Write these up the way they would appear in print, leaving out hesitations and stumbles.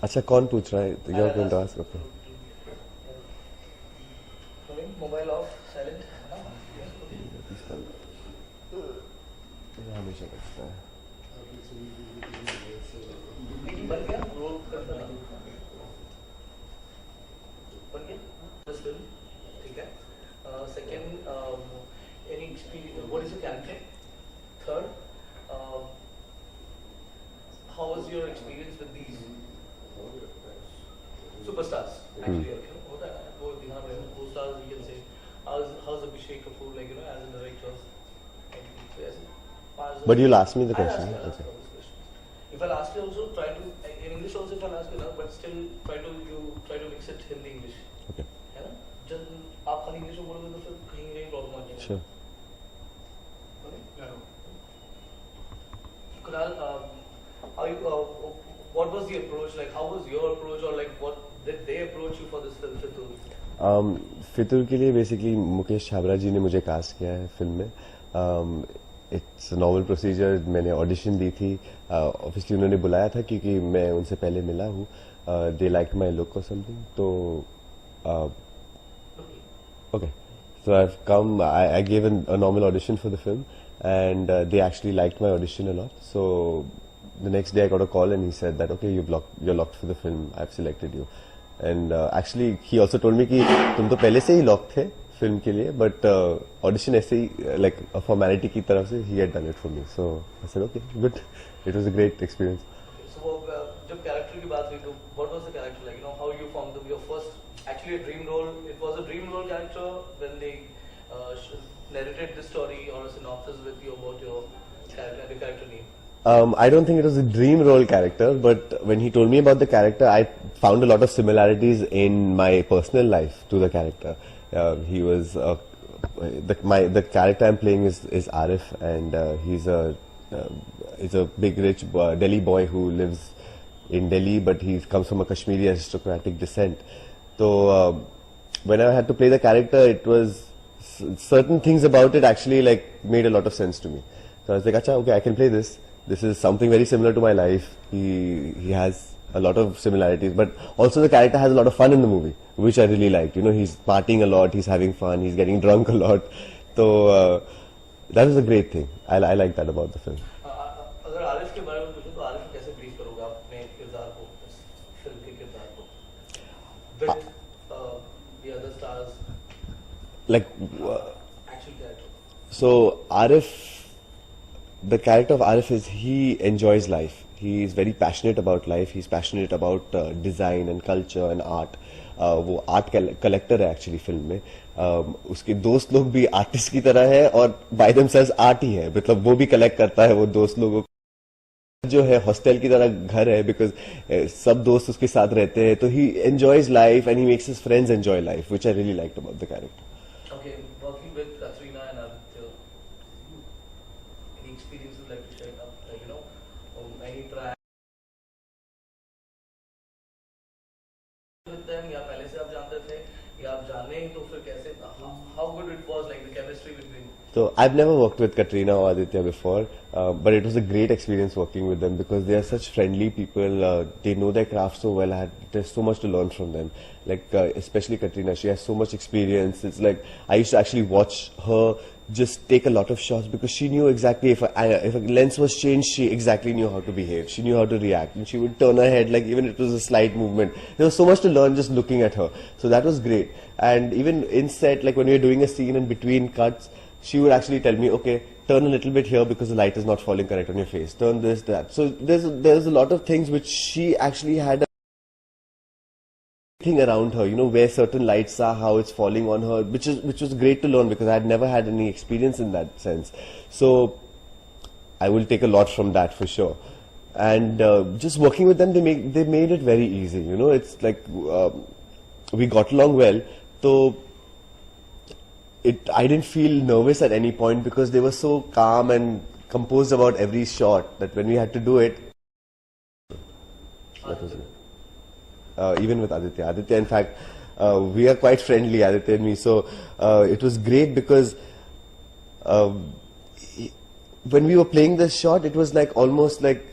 अच्छा कौन पूछ रहा है? You are going to ask? Okay. Mobile off silent हमेशा करता है. बन गया रोल करता नहीं बन गया बस फिल्म ठीक है. Second any experience what is your character. Third how was your experience with these superstars actually okay होता है वो दिखा रहे हैं co-stars you can say how's Abhishek Kapoor like you know as a director But you'll ask me the question. I'll ask Okay. all these questions. If I'll ask you also try to in English also if I'll ask you now but still try to mix it Hindi English Okay. है ना जब आप खाली English में बोलोगे तो फिर कहीं ना कहीं प्रॉब्लम आ जाएगी. Sure. Kunal, how you, what was the approach like? How was your approach, or like what did they approach you for this film, Fitoor? फितूर के लिए बेसिकली मुकेश छाबरा जी ने मुझे कास्ट किया है फिल्म में. It's normal procedure. मैंने audition दी थी. Obviously उन्होंने बुलाया था क्योंकि मैं उनसे पहले मिला हूँ. दे लाइक माई लुक और समथिंग. तो okay, so I've come. I gave a normal audition for the film, and they actually liked my audition a lot. So the next day I got a call and he said that okay, you're locked for the film. I've selected you. And actually he also told me कि तुम तो पहले से ही locked थे film के लिए, but audition ऐसे ही like a formality की तरफ से he had done it for me. So I said okay, good. It was a great experience. So जब character की बात हुई तो what was the character like? You know how you formed your first actually a dream role. It was a dream role character when they narrated the story or a synopsis with you about your character and your character name. I don't think it was a dream role character, but when he told me about the character, I found a lot of similarities in my personal life to the character. He was the character I'm playing is Arif, and he's a big rich Delhi boy who lives in Delhi, but he comes from a Kashmiri aristocratic descent. So when I had to play the character, it was certain things about it actually like made a lot of sense to me. So I was like, acha, okay, I can play this. This is something very similar to my life. He has a lot of similarities, but also the character has a lot of fun in the movie, which I really liked. You know, he's partying a lot, he's having fun, he's getting drunk a lot. So that was a great thing. I like that about the film. अगर आरिफ के बारे में पूछूं तो आरिफ कैसे brief करोगे अपने किरदार को, फिल्म के किरदार को, with the other stars, like actual character. So Arif, the character of Arif is he enjoys life. He is very passionate about life. He's passionate about design and culture and art. वो art collector है actually film में. उसके दोस्त लोग भी artist की तरह है और बाय देमसेल्व्स आर्ट ही है. मतलब वो भी कलेक्ट करता है वो दोस्त लोगों जो है हॉस्टल की तरह घर है बिकॉज सब दोस्त उसके साथ रहते हैं. तो he enjoys life and he makes his friends enjoy life, which I really liked about the character. Okay, working with Katrina and Aditya, any experience you'd like to share? Like, you know, any try with them या पहले से आप जानते थे या आप जाने ही तो फिर कैसे how good it was like the chemistry between. So I've never worked with Katrina or Aditya before, but it was a great experience working with them because they are such friendly people. They know their craft so well. There's so much to learn from them. Like especially Katrina, she has so much experience. It's like I used to actually watch her just take a lot of shots because she knew exactly if a lens was changed, she exactly knew how to behave. She knew how to react, and she would turn her head like even if it was a slight movement. There was so much to learn just looking at her. So that was great. And even in set, like when we were doing a scene in between cuts, she would actually tell me, okay, turn a little bit here because the light is not falling correct on your face. Turn this, that. So there's a lot of things which she actually had a thing around her, you know, where certain lights are, how it's falling on her, which was great to learn because I had never had any experience in that sense. So I will take a lot from that for sure. And just working with them, they made it very easy. You know, it's like we got along well. So I didn't feel nervous at any point because they were so calm and composed about every shot that when we had to do it, that was it. Even with Aditya, in fact, we are quite friendly, Aditya and me. So it was great because when we were playing this shot, it was like almost like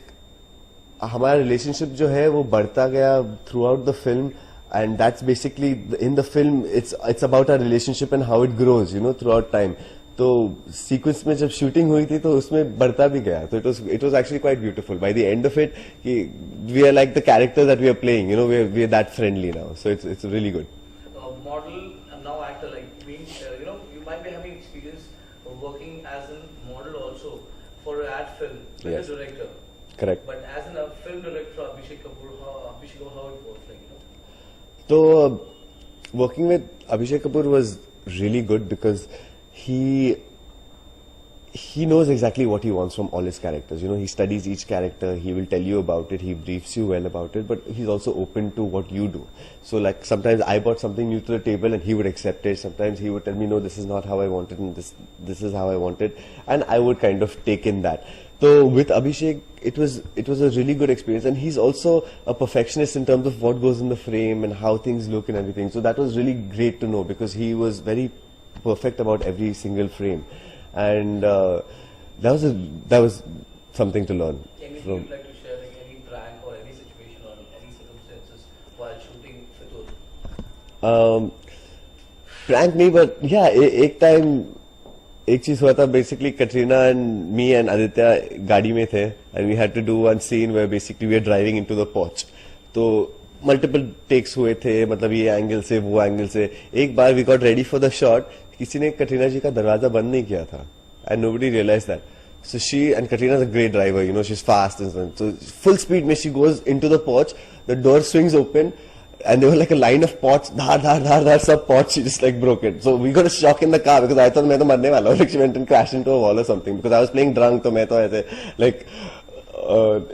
हमारा relationship जो है वो बढ़ता गया throughout the film and that's basically in the film it's about our relationship and how it grows throughout time. तो sequence में जब shooting हुई थी तो उसमें बढ़ता भी गया. तो it was actually quite beautiful by the end of it कि we are like the character that we are playing. We are that friendly now. So it's really good. Model and now actor, like means you might be having experience of working as a model also for an ad film as Yes. a director. Correct. But as a film director, Abhishek Kapoor, how it works, like So working with Abhishek Kapoor was really good because he knows exactly what he wants from all his characters. He studies each character, he will tell you about it, he briefs you well about it, but he's also open to what you do. So like sometimes I brought something new to the table and he would accept it. Sometimes he would tell me, no, this is not how I want it and this is how I want it. And I would kind of take in that. So with Abhishek, it was a really good experience, and he's also a perfectionist in terms of what goes in the frame and how things look and everything. So that was really great to know because he was very perfect about every single frame. And that was something to learn. anything from. you'd like to share, like any prank or any situation or any circumstances while shooting Fitoor? Prank नहीं, but yeah, एक time एक चीज हुआ था. Basically Katrina and me and Aditya गाड़ी में थे and we had to do one scene where basically we are driving into the porch. तो multiple takes हुए थे, मतलब ये एंगल से वो एंगल से. एक बार we got ready for the shot, किसी ने कटरीना जी का दरवाजा बंद नहीं किया था and nobody realized that. So she, and Katrina is a great driver, she's fast and so full speed में she goes into the porch, the door swings open and there were like a line of pots, dhar, sub pots, she just like broke it. So we got a shock in the car because I thought मैं तो मरने वाला हूँ. Like she went and crashed into a wall or something because I was playing drunk, तो मैं तो ऐसे like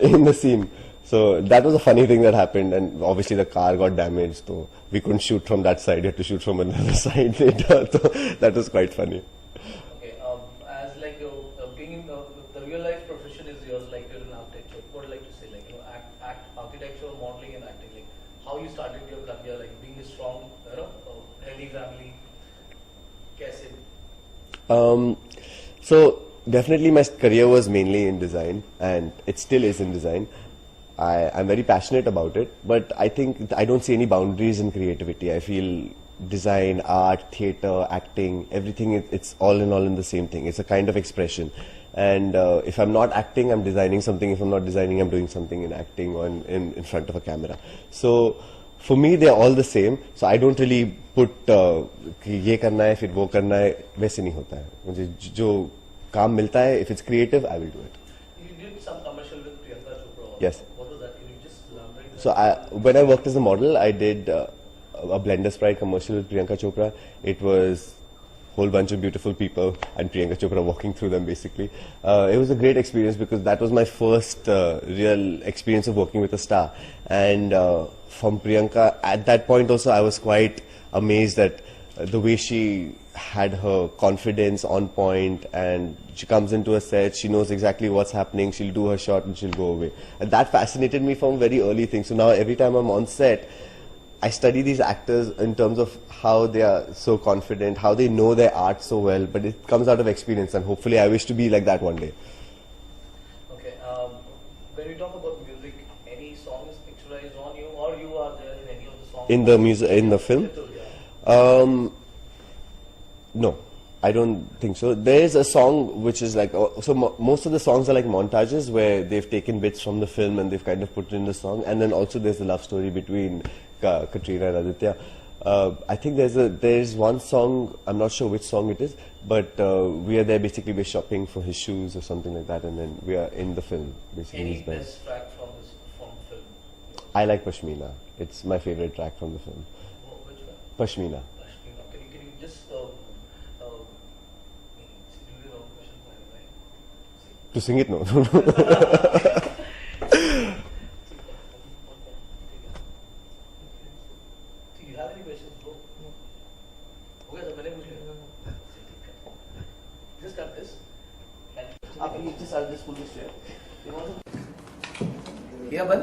in the scene. So that was a funny thing that happened, and obviously the car got damaged, so we couldn't shoot from that side, we had to shoot from another side later. So that was quite funny. Okay, as like being in the real life profession is yours, like you're an architecture. What would you like to say, like architecture, modeling, and acting, like how you started your career, like being a strong, healthy family, कैसे? So definitely my career was mainly in design, and it still is in design. I'm very passionate about it, but I think I don't see any boundaries in creativity. I feel design, art, theatre, acting, everything, it's all in the same thing. It's a kind of expression. And if I'm not acting, I'm designing something. If I'm not designing, I'm doing something in acting or in front of a camera. So for me, they're all the same. So I don't really put कि ये करना है फिर वो करना है, वैसे नहीं होता है. मुझे जो काम मिलता है, if it's creative, I will do it. You did some commercial with Priyanka Chopra. Yes. What was that? Can you just elaborate? So when I worked as a model, I did a Blender Sprite commercial with Priyanka Chopra. It was a whole bunch of beautiful people and Priyanka Chopra walking through them basically. It was a great experience because that was my first real experience of working with a star. And from Priyanka, at that point also I was quite amazed at the way she had her confidence on point, and she comes into a set, she knows exactly what's happening, she'll do her shot and she'll go away. And that fascinated me from very early things. So now every time I'm on set, I study these actors in terms of how they are so confident, how they know their art so well, but it comes out of experience, and hopefully I wish to be like that one day. Okay, when we talk about music, any song is picturized on you, or you are there in any of the songs? In the music, in the film? Yeah. No, I don't think so. There is a song which is like, most of the songs are like montages where they've taken bits from the film and they've kind of put it in the song. And then also there's the love story between Katrina and Aditya. I think there's one song, I'm not sure which song it is, but we are there basically, we're shopping for his shoes or something like that, and then we are in the film. Basically, Any he's there. best track from film? I like Pashmina. It's my favorite track from the film. Which one? Pashmina. Ashwin, can you just To sing it, no. Do you have any questions, bro? No. Okay, so मैंने पूछ लिया. Just cut this. And just I'll just pull this chair. Yeah, but.